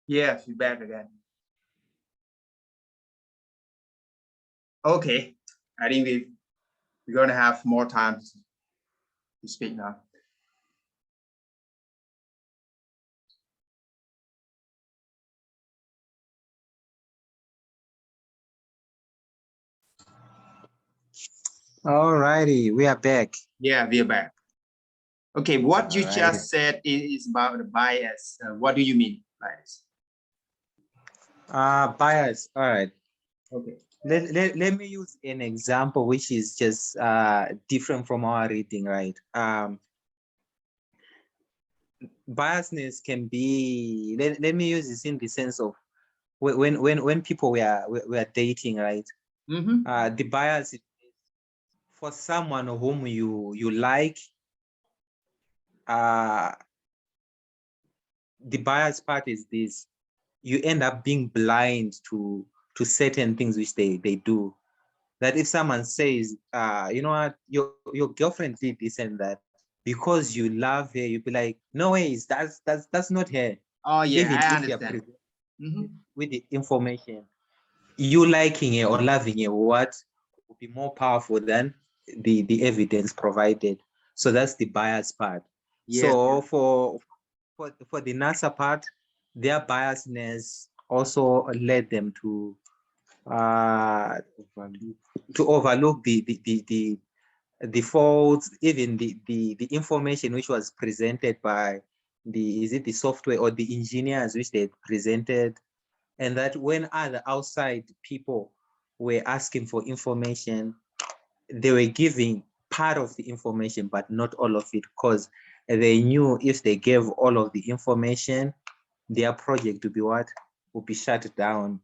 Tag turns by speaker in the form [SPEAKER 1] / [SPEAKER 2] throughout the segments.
[SPEAKER 1] Yeah, she's back again. Okay, I think we're gonna have more time to speak now.
[SPEAKER 2] All righty, we are back.
[SPEAKER 1] Yeah, we're back. Okay, what you
[SPEAKER 2] Alrighty.
[SPEAKER 1] just said is about the bias. What do you mean by this?
[SPEAKER 2] Bias. All right.
[SPEAKER 1] Okay.
[SPEAKER 2] Let me use an example which is just different from our reading, right? Biasness can be, let me use this in the sense of when people were dating, right? The bias is for someone whom you like, the bias part is this: you end up being blind to certain things which they do. That if someone says, you know what, your girlfriend did this and that, because you love her, you'll be like, no ways, that's not her.
[SPEAKER 1] Oh yeah,
[SPEAKER 2] Even
[SPEAKER 1] I
[SPEAKER 2] if you're
[SPEAKER 1] understand.
[SPEAKER 2] with the information, you liking her or loving her, what would be more powerful than the evidence provided. So that's the bias part.
[SPEAKER 1] Yes.
[SPEAKER 2] So for the NASA part, their biasness also led them to overlook the faults, even the information which was presented by the software or the engineers which they presented, and that when other outside people were asking for information, they were giving part of the information, but not all of it, because they knew if they gave all of the information, their project would be shut down,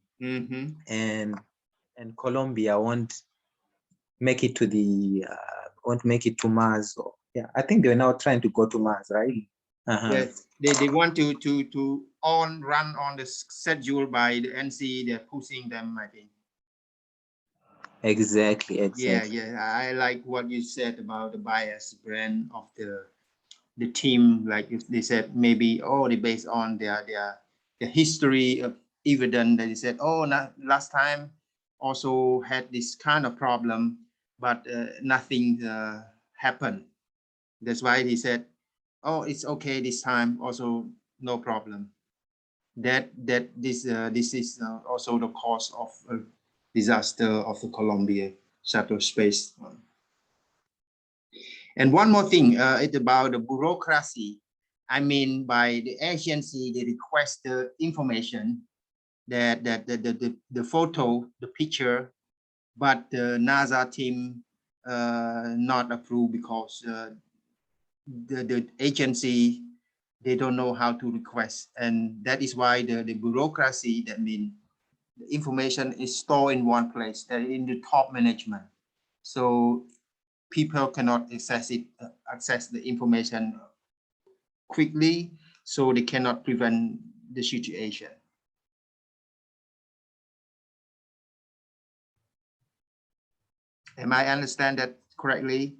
[SPEAKER 2] and Colombia won't make it to Mars. Or, yeah, I think they're now trying to go to Mars, right?
[SPEAKER 1] Yes, they want to run on the schedule by the NC. They're pushing them, I think.
[SPEAKER 2] Exactly.
[SPEAKER 1] Yeah. I like what you said about the bias brand of the team. Like if they said maybe they based on their history of evidence that they said last time also had this kind of problem, but nothing happened. That's why he said, oh, it's okay this time, also no problem. That this is also the cause of disaster of the Columbia shuttle space. And one more thing, it's about the bureaucracy. I mean, by the agency, they request the information, that the photo, the picture, but the NASA team not approve because the agency, they don't know how to request, and that is why the bureaucracy, that means the information is stored in one place, that in the top management, so people cannot access the information quickly, so they cannot prevent the situation. Am I understand that correctly?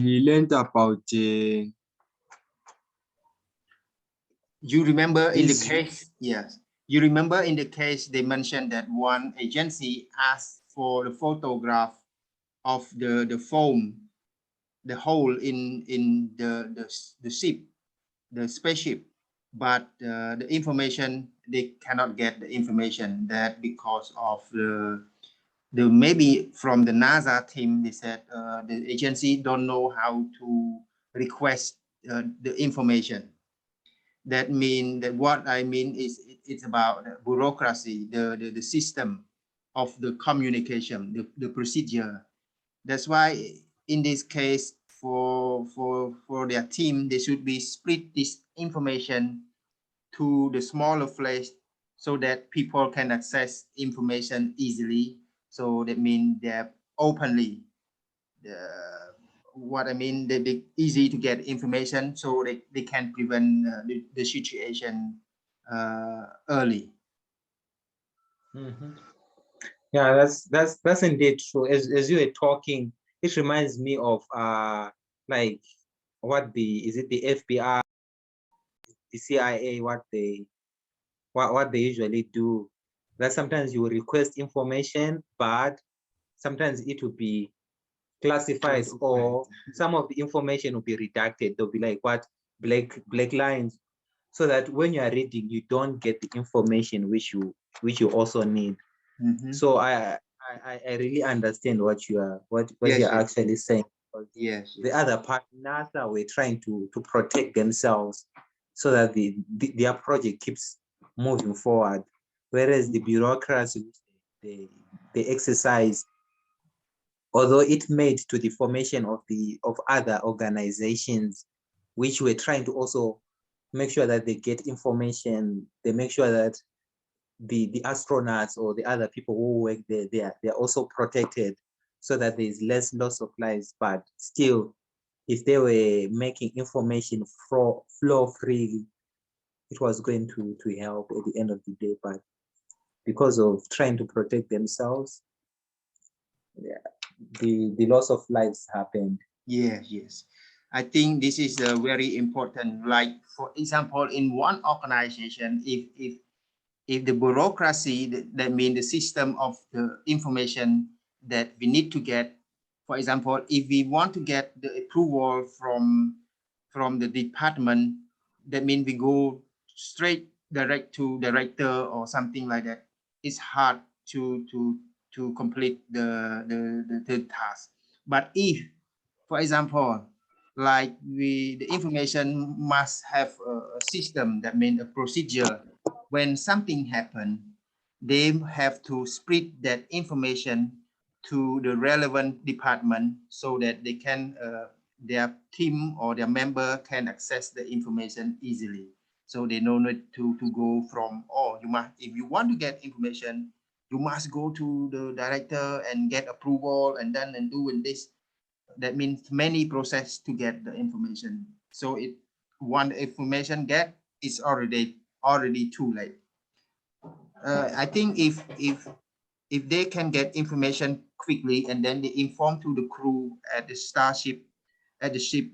[SPEAKER 3] We learned about
[SPEAKER 1] You remember in the case, yes, you remember in the case they mentioned that one agency asked for the photograph of the foam, the hole in the ship, the spaceship, but the information, they cannot get the information, that because of the maybe from the NASA team, they said the agency don't know how to request the information. That mean that what I mean is it's about the bureaucracy, the system of the communication, the procedure. That's why in this case, for their team, they should be split this information to the smaller place, so that people can access information easily. So that means they're openly, what I mean, they easy to get information, so they can prevent the situation early.
[SPEAKER 2] Yeah, that's indeed true. As you were talking, it reminds me of like what is it the FBI, the CIA, what they usually do, that sometimes you request information, but sometimes it will be classified, or some of the information will be redacted. They'll be like what black lines, so that when you are reading, you don't get the information which you also need. So I really understand what you're actually saying.
[SPEAKER 1] Yes.
[SPEAKER 2] The other part, NASA were trying to protect themselves so that their project keeps moving forward, whereas the bureaucracy they exercise, although it made to the formation of other organizations which were trying to also make sure that they get information, they make sure that the astronauts or the other people who work there, they're also protected so that there's less loss of lives. But still, if they were making information flow freely, it was going to help at the end of the day. But because of trying to protect themselves, yeah, the loss of lives happened.
[SPEAKER 1] Yes. I think this is a very important. Like for example, in one organization, if the bureaucracy, that means the system of the information that we need to get, for example, if we want to get the approval from the department, that means we go straight direct to director or something like that. It's hard to complete the task. But if, for example, like the information must have a system, that means a procedure. When something happens, they have to spread that information to the relevant department so that they can their team or their member can access the information easily. So they don't need to go from, oh, you must, if you want to get information, you must go to the director and get approval and then and doing this. That means many process to get the information. So it one information get, it's already too late. I think if they can get information quickly and then they inform to the crew at the starship, at the ship,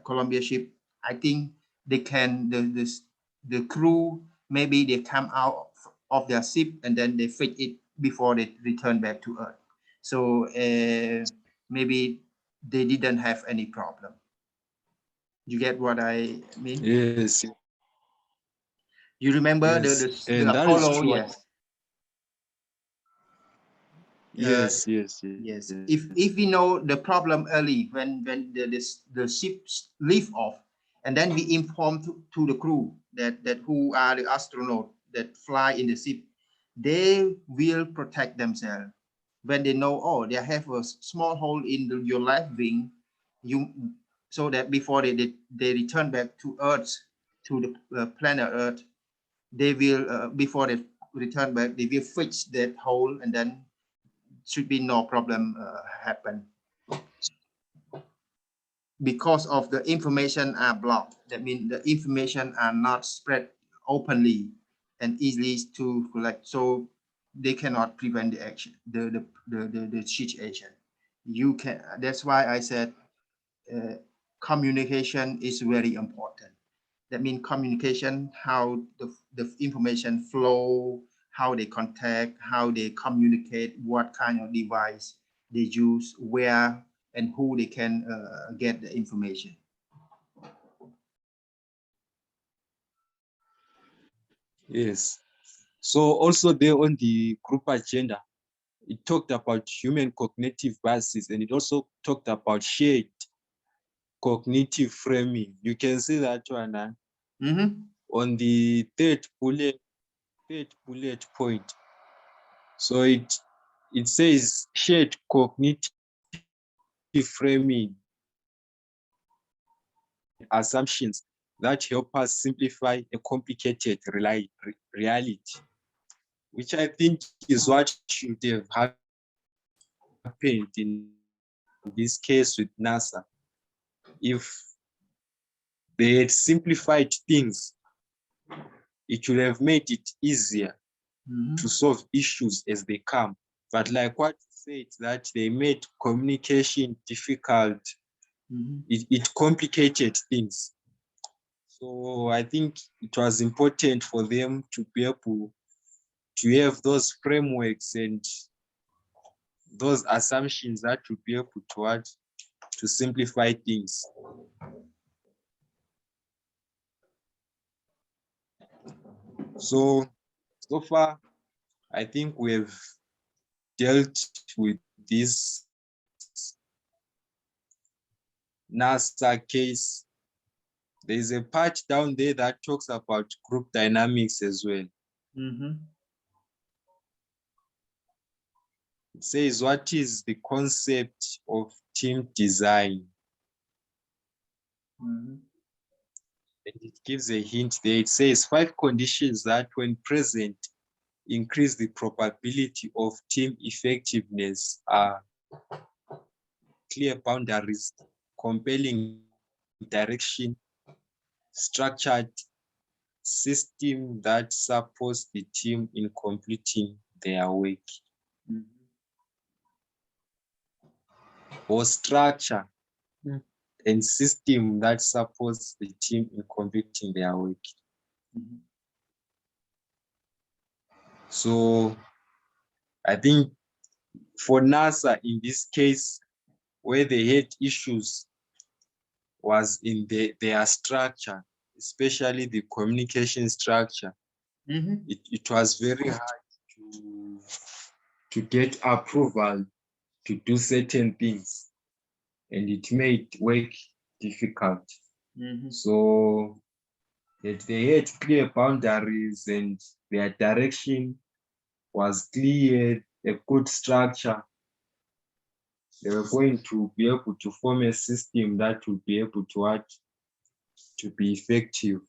[SPEAKER 1] Columbia ship, I think they can the crew, maybe they come out of their ship and then they fix it before they return back to Earth. So maybe they didn't have any problem. You get what I mean?
[SPEAKER 3] Yes.
[SPEAKER 1] You remember
[SPEAKER 3] Yes.
[SPEAKER 1] the
[SPEAKER 3] And that is
[SPEAKER 1] Apollo?
[SPEAKER 3] true.
[SPEAKER 1] Yes.
[SPEAKER 3] Yes. Yes.
[SPEAKER 1] Yes.
[SPEAKER 3] Yes.
[SPEAKER 1] If we know the problem early, when the ship leave off, and then we inform to the crew that who are the astronauts that fly in the ship, they will protect themselves. When they know, oh, they have a small hole in your left wing, you, so that before they return back to Earth, to the planet Earth, they will before they return back, they will fix that hole, and then should be no problem happen. Because of the information are blocked, that means the information are not spread openly and easily to collect, so they cannot prevent the action, the situation. You can, that's why I said communication is very important. That means communication, how the information flow, how they contact, how they communicate, what kind of device they use, where and who they can get the information.
[SPEAKER 3] Yes. So also there on the group agenda, it talked about human cognitive biases, and it also talked about shared cognitive framing. You can see that one on the third bullet point. So it says shared cognitive framing assumptions that help us simplify a complicated reality, which I think is what should have happened in this case with NASA. If they had simplified things, it would have made it easier to solve issues as they come. But like what you said, that they made communication difficult, it complicated things. So I think it was important for them to be able to have those frameworks and those assumptions that would be able to what, to simplify things. So far, I think we have dealt with this NASA case. There's a part down there that talks about group dynamics as well. It says, what is the concept of team design? And it gives a hint there. It says 5 conditions that, when present, increase the probability of team effectiveness are clear boundaries, compelling direction, structured system that supports the team in completing their work, or structure and system that supports the team in completing their work. So I think for NASA in this case, where they had issues was in their structure, especially the communication structure. It was very hard to get approval to do certain things, and it made work difficult. So that they had clear boundaries and their direction was clear, a good structure. They were going to be able to form a system that would be able to what, to be effective.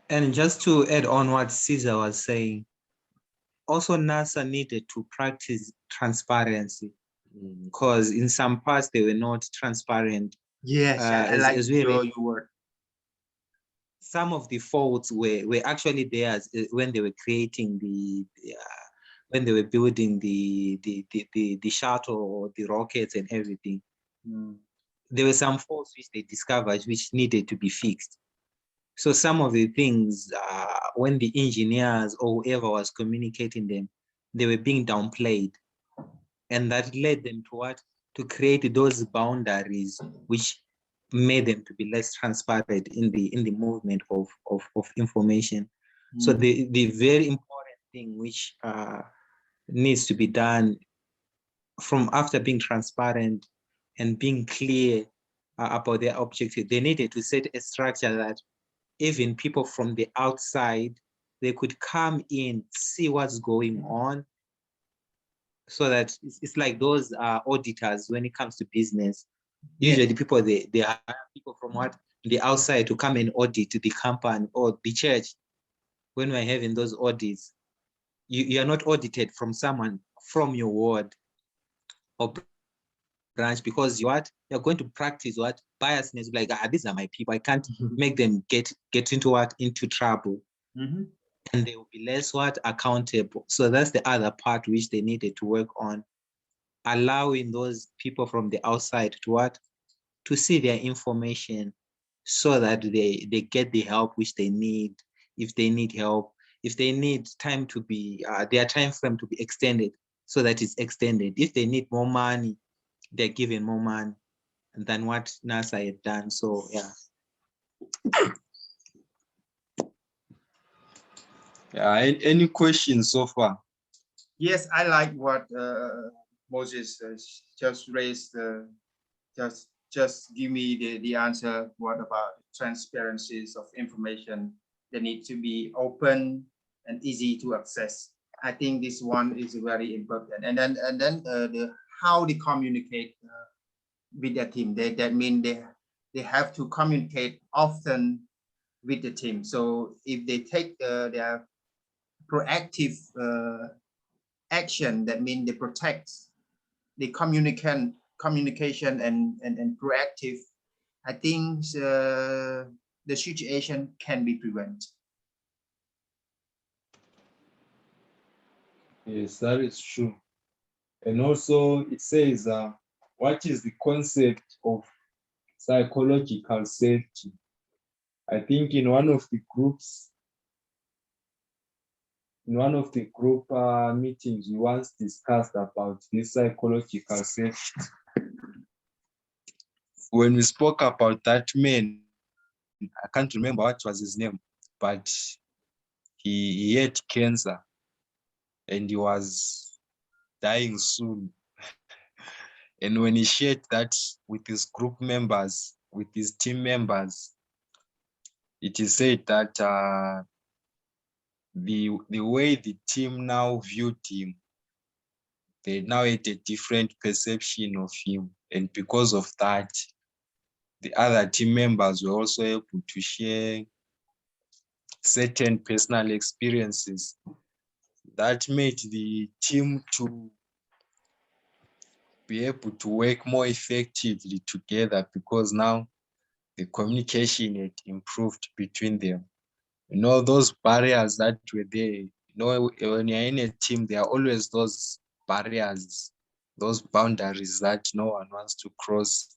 [SPEAKER 2] And just to add on what Caesar was saying, also NASA needed to practice transparency, because in some parts they were not transparent.
[SPEAKER 1] Yes, I like
[SPEAKER 2] as we
[SPEAKER 1] your
[SPEAKER 2] read,
[SPEAKER 1] word.
[SPEAKER 2] some of the faults were actually there when they were creating when they were building the shuttle or the rockets and everything. There were some faults which they discovered which needed to be fixed. So some of the things, when the engineers or whoever was communicating them, they were being downplayed. And that led them to what? To create those boundaries which made them to be less transparent in the movement of information. So the very important thing which needs to be done from after being transparent and being clear about their objective, they needed to set a structure that even people from the outside, they could come in, see what's going on, so that it's like those auditors when it comes to business. Usually people, they hire people from what? The outside to come and audit the company or the church. When we're having those audits, you are not audited from someone from your ward or branch, because you're going to practice what? Biasness, like, these are my people, I can't make them get into what? Into trouble. And they will be less what? Accountable. So that's the other part which they needed to work on, allowing those people from the outside to what? To see their information, so that they get the help which they need. If they need help, if they need time to be their time frame to be extended, so that it's extended. If they need more money, they're given more money than what NASA had done. So yeah.
[SPEAKER 3] Any questions so far?
[SPEAKER 1] Yes, I like what Moses just raised. Just give me the answer. What about transparencies of information? They need to be open and easy to access. I think this one is very important. And then the how they communicate with the team. That mean they have to communicate often with the team. So if they take their proactive action, that means they protect the communication and proactive, I think the situation can be prevented.
[SPEAKER 3] Yes, that is true. And also it says what is the concept of psychological safety? I think in one of the groups, in one of the group meetings, we once discussed about this psychological safety. When we spoke about that man, I can't remember what was his name, but he had cancer and he was dying soon. And when he shared that with his group members, with his team members, it is said that the way the team now viewed him, they now had a different perception of him. And because of that, the other team members were also able to share certain personal experiences that made the team to be able to work more effectively together, because now the communication had improved between them. You know, those barriers that were there, you know, when you're in a team, there are always those barriers, those boundaries that no one wants to cross.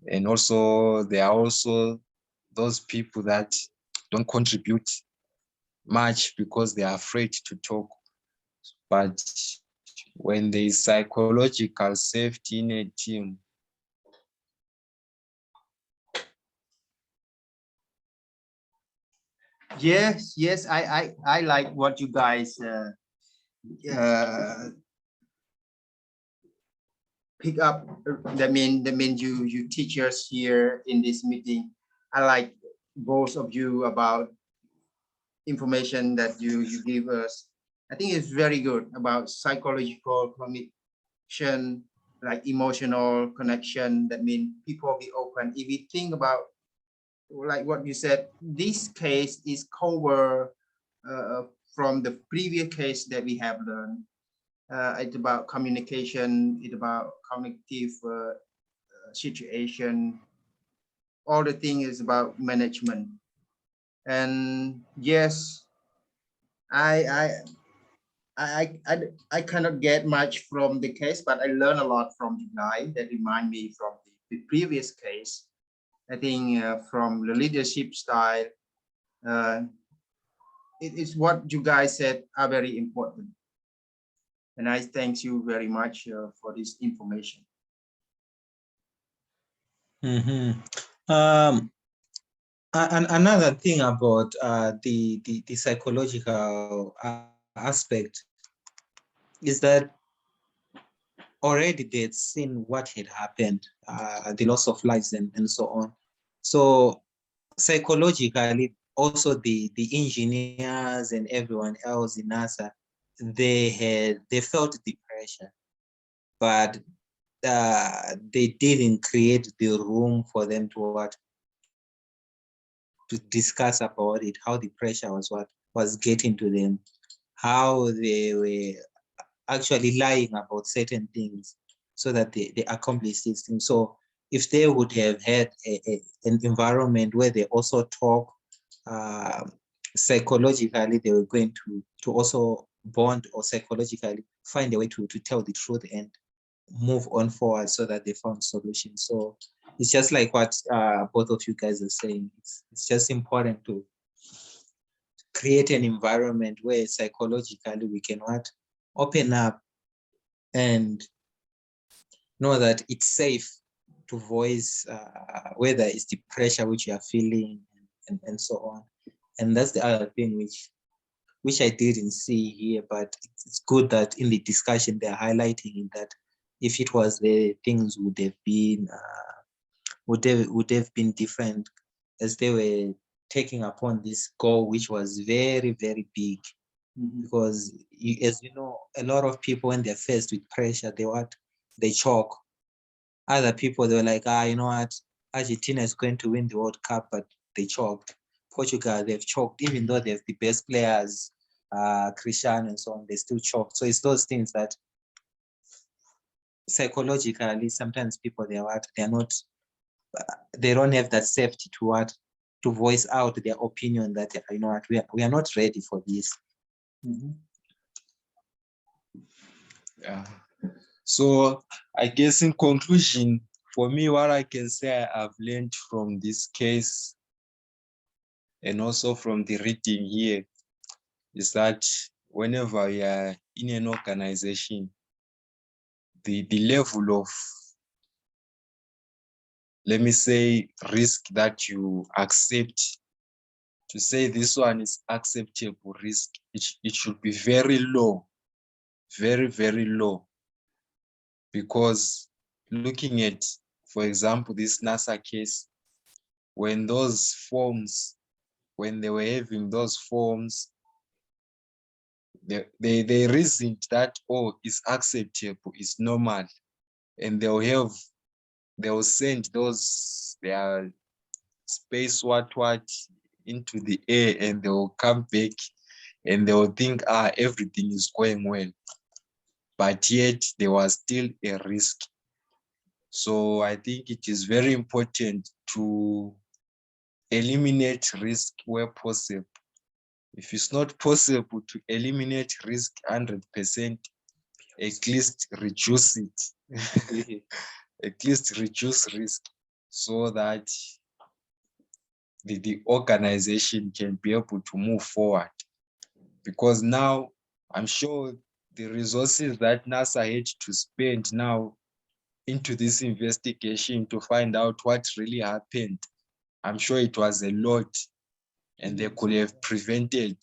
[SPEAKER 3] And also, there are also those people that don't contribute much because they are afraid to talk. But when there is psychological safety in a team,
[SPEAKER 1] Yes, I like what you guys pick up. That mean you teachers here in this meeting. I like both of you about information that you give us. I think it's very good about psychological connection, like emotional connection. That means people be open. If we think about like what you said, this case is covered from the previous case that we have learned. It's about communication, it's about cognitive situation. All the thing is about management. And yes, I I cannot get much from the case, but I learn a lot from you guys that remind me from the previous case. I think from the leadership style, uh, it is what you guys said are very important. And I thank you very much for this information.
[SPEAKER 2] And another thing about the psychological aspect is that already they'd seen what had happened, the loss of lives and so on. So psychologically, also the engineers and everyone else in NASA, they felt the pressure, but they didn't create the room for them to discuss about it, how the pressure was getting to them, how they were actually lying about certain things so that they accomplish these things. So if they would have had an environment where they also talk psychologically, they were going to also bond or psychologically find a way to tell the truth and move on forward so that they found solutions. So it's just like what both of you guys are saying. It's just important to create an environment where psychologically we can open up and know that it's safe to voice whether it's the pressure which you are feeling and so on. And that's the other thing which I didn't see here, but it's good that in the discussion they're highlighting that if it was there, things would have been different, as they were taking upon this goal, which was very, very big. Because as you know, a lot of people when they're faced with pressure, they choke. Other people, they were like, you know what, Argentina is going to win the World Cup, but they choked. Portugal, they've choked, even though they have the best players, Cristiano and so on, they still choked. So it's those things that psychologically, sometimes people they don't have that safety to voice out their opinion that, you know what, we are not ready for this.
[SPEAKER 3] yeah. So I guess in conclusion, for me, what I can say I've learned from this case and also from the reading here is that whenever you are in an organization, the level of, let me say, risk that you accept, to say this one is acceptable risk, it should be very low, very, very low. Because looking at, for example, this NASA case, when those forms, when they were having those forms, they reasoned that, oh, it's acceptable, it's normal, and they'll send those their space what into the air, and they'll come back and they'll think, everything is going well, but yet there was still a risk. So I think it is very important to eliminate risk where possible. If it's not possible to eliminate risk 100%, at least reduce it. At least reduce risk so that the organization can be able to move forward. Because now I'm sure the resources that NASA had to spend now into this investigation to find out what really happened, I'm sure it was a lot, and they could have prevented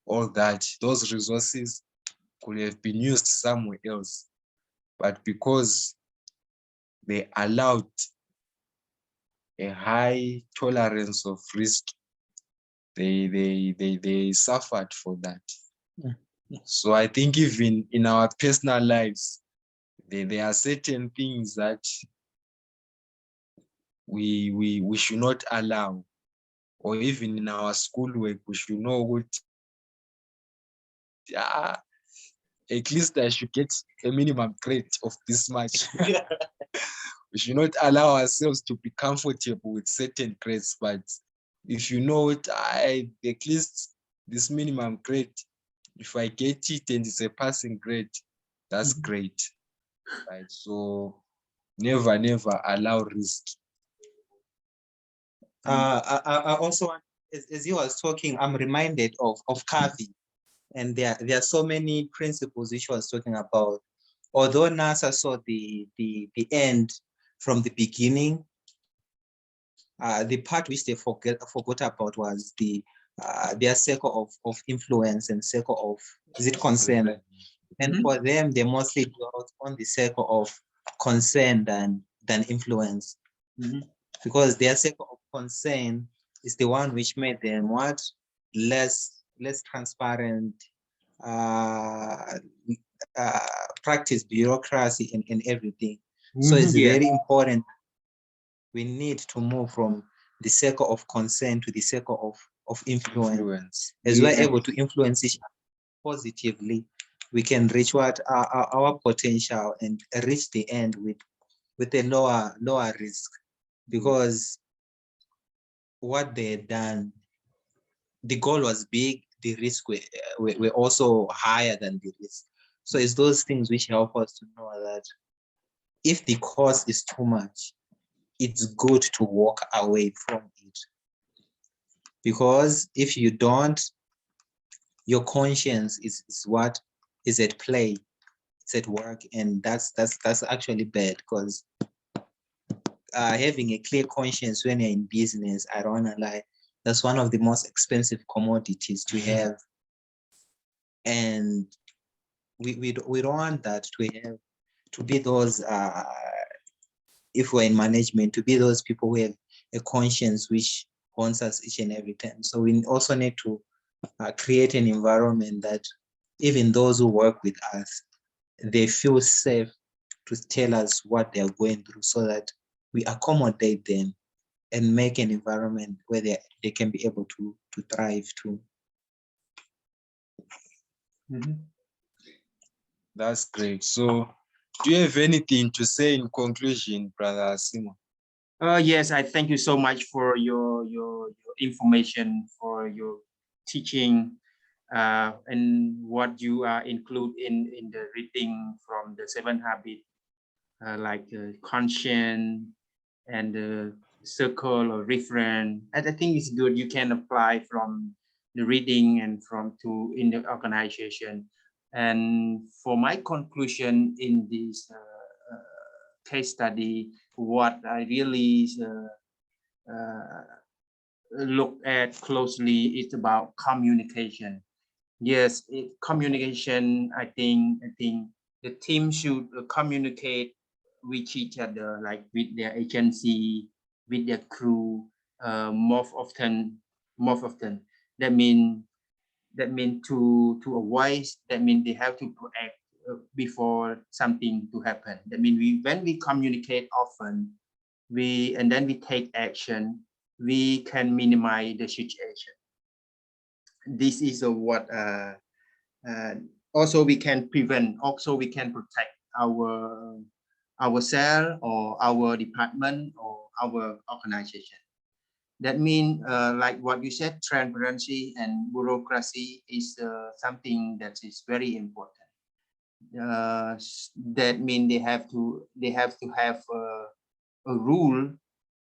[SPEAKER 3] all that. Those resources could have been used somewhere else, but because they allowed a high tolerance of risk, they suffered for that. So I think even in our personal lives, there are certain things that we should not allow, or even in our schoolwork, we should know what, at least I should get a minimum grade of this much. We should not allow ourselves to be comfortable with certain grades, but if you know it, at least this minimum grade, if I get it and it's a passing grade, that's great, right? So never allow risk.
[SPEAKER 2] I also, as you was talking, I'm reminded of Covey, and there are so many principles which was talking about. Although NASA saw the end from the beginning, the part which they forgot about was their circle of influence and circle of, is it concern? And for them, they mostly dwelt on the circle of concern than influence, because their circle of concern is the one which made them what, less transparent, practice bureaucracy and everything. So it's very important. We need to move from the circle of concern to the circle of influence. As we're able to influence each other positively, we can reach what our potential and reach the end with a lower risk, because what they had done, the goal was big, the risk were also higher than the risk. So it's those things which help us to know that if the cost is too much, it's good to walk away from it. Because if you don't, your conscience is what is at play, it's at work, and that's actually bad, because having a clear conscience when you're in business, I don't wanna lie, that's one of the most expensive commodities to have. And we don't want that to be those, if we're in management, to be those people who have a conscience which haunts us each and every time. So we also need to create an environment that even those who work with us, they feel safe to tell us what they're going through, so that we accommodate them and make an environment where they can be able to thrive too.
[SPEAKER 3] That's great. So do you have anything to say in conclusion, Brother Simon?
[SPEAKER 1] Yes, I thank you so much for your information, for your teaching. and what you include in the reading from the 7 habits, like conscience and the circle or reference. And I think it's good. You can apply from the reading and from to in the organization. And for my conclusion in this case study, what I really look at closely is about communication. Yes, communication. I think the team should communicate with each other, like with their agency, with their crew, more often. More often. That mean to avoid. That mean they have to proact before something to happen. That mean when we communicate often, and then we take action, we can minimize the situation. This is what also we can prevent, also we can protect our cell or our department or our organization. That means like what you said, transparency and bureaucracy is something that is very important. That means they have to have a rule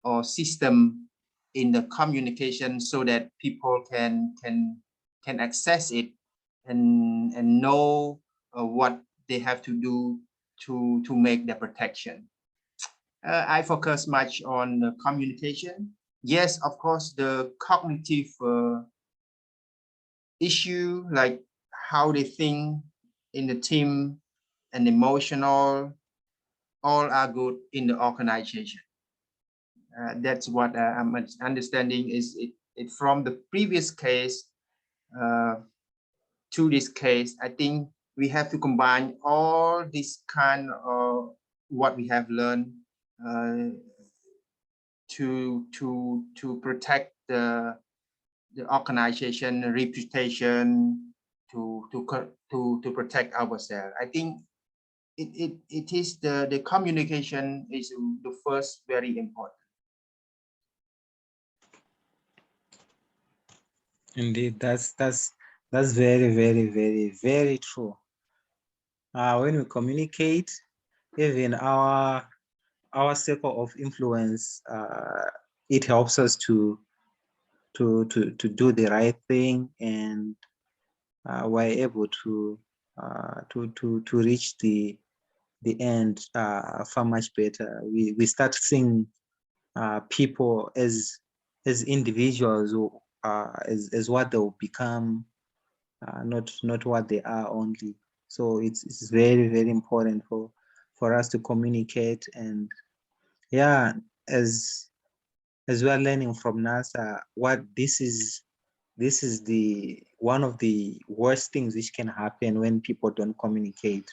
[SPEAKER 1] or system in the communication so that people can access it and know what they have to do to make the protection. I focus much on the communication. Yes, of course, the cognitive issue, like how they think in the team and emotional, all are good in the organization. That's what I'm understanding is it from the previous case to this case. I think we have to combine all this kind of what we have learned to protect the organization reputation, to protect ourselves. I think it is the communication is the first very important.
[SPEAKER 2] Indeed, that's very, very, very, very true. When we communicate, even our circle of influence, it helps us to do the right thing, and we're able to reach the end far much better. We start seeing people as individuals, who as what they will become, not what they are only. So it's very, very important for us to communicate. And yeah, as we are learning from NASA, what this is the one of the worst things which can happen when people don't communicate.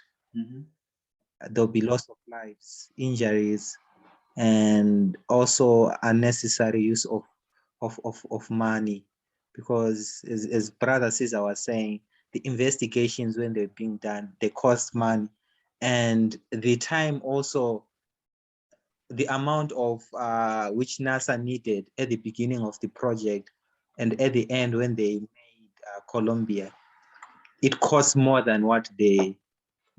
[SPEAKER 2] There'll be loss of lives, injuries, and also unnecessary use of money, because as brother Caesar was saying, the investigations, when they're being done, they cost money, and the time also, the amount of which NASA needed at the beginning of the project and at the end when they made Columbia, it costs more than what they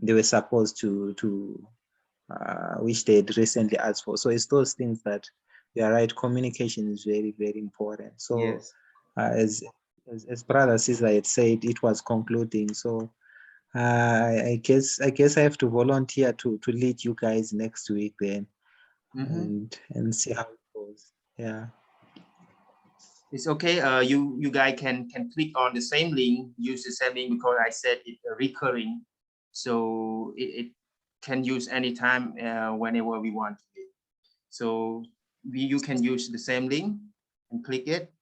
[SPEAKER 2] were supposed to which they had recently asked for. So it's those things that you are right. Communication is very, very important. So
[SPEAKER 1] Yes.
[SPEAKER 2] As brother Caesar had said, it was concluding. So I guess I have to volunteer to lead you guys next week then, and see how it goes. Yeah.
[SPEAKER 1] It's okay. You guys can click on the same link, use the same link, because I said it recurring, so it can use anytime whenever we want to. So you can use the same link and click it,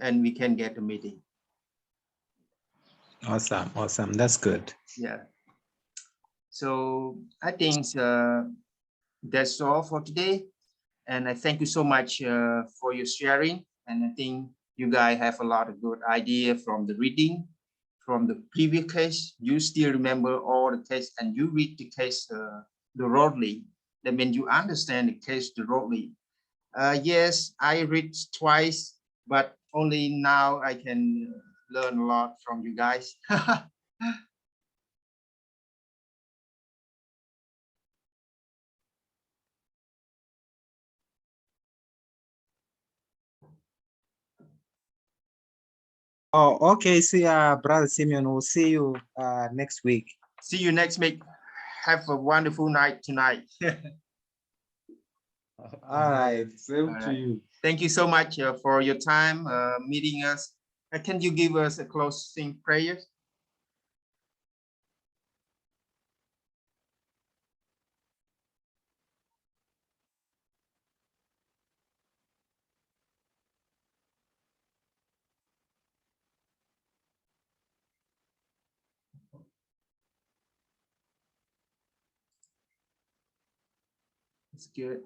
[SPEAKER 1] and we can get the meeting.
[SPEAKER 2] Awesome. That's good.
[SPEAKER 1] Yeah. So I think that's all for today, and I thank you so much for your sharing. And I think you guys have a lot of good idea from the reading, from the previous case. You still remember all the case, and you read the case thoroughly. That means you understand the case thoroughly. Yes, I read twice, but only now I can learned a lot from you guys.
[SPEAKER 2] Oh, okay. See, Brother Simeon, we'll see you next week.
[SPEAKER 1] See you next week. Have a wonderful night tonight.
[SPEAKER 2] All right.
[SPEAKER 3] Same
[SPEAKER 1] All
[SPEAKER 3] to
[SPEAKER 1] right.
[SPEAKER 3] you.
[SPEAKER 1] Thank you so much for your time meeting us. Can you give us a closing prayer? It's good.